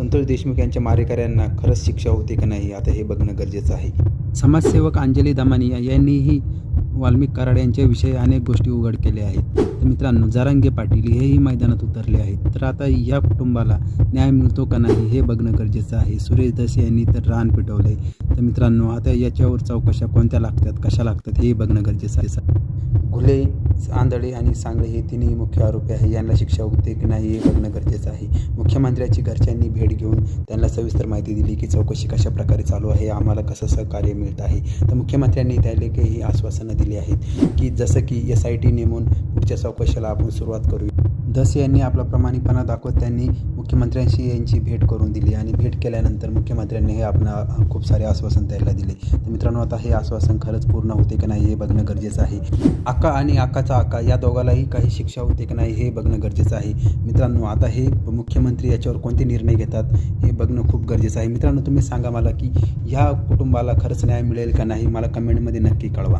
संतोष देशमुख यांच्या मारेकऱ्यांना खरंच शिक्षा होते का नाही आता हे बघणं गरजेचं आहे. समाजसेवक अंजली दमानिया यांनीही वाल्मिक कराड यांच्याविषयी अनेक गोष्टी उघड केल्या आहेत. तर मित्रांनो, जरांगे पाटील हेही मैदानात उतरले आहेत. तर आता या कुटुंबाला न्याय मिळतो का नाही हे बघणं गरजेचं आहे. सुरेश धसे यांनी तर रान पिटवले. तर मित्रांनो, आता याच्यावर चौकशा कोणत्या लागतात, कशा लागतात हे बघणं गरजेचं आहे. घुले, आंधळे आणि सांगळे हे तिन्ही मुख्य आरोपी आहे. यांना शिक्षा होते की नाही हे बघणं गरजेचं आहे. मुख्यमंत्र्यांची घरच्यांनी भेट घेऊन त्यांना सविस्तर माहिती दिली की चौकशी कशा प्रकारे चालू आहे, आम्हाला कसं सहकार्य मिळत आहे. तर मुख्यमंत्र्यांनी त्याला काही आश्वासनं दिली आहेत की जसं की SIT नेमून पुढच्या चौकशीला आपण सुरुवात करूया. धसे यांनी आपला प्रामाणिकपणा दाखवत त्यांनी मुख्यमंत्र्यांशी यांची भेट करून दिली आणि भेट केल्यानंतर मुख्यमंत्र्यांनी हे आपण खूप सारे आश्वासन त्याला दिले. तर मित्रांनो, आता हे आश्वासन खरंच पूर्ण होते की नाही हे बघणं गरजेचं आहे. आका आणि आकाचा आका या दोघालाही काही शिक्षा होते की नाही हे बघणं गरजेचं आहे. मित्रांनो, आता हे मुख्यमंत्री याच्यावर कोणते निर्णय घेतात हे बघणं खूप गरजेचं आहे. मित्रांनो, तुम्ही सांगा मला की ह्या कुटुंबाला खरंच न्याय मिळेल का नाही, मला कमेंटमध्ये नक्की कळवा.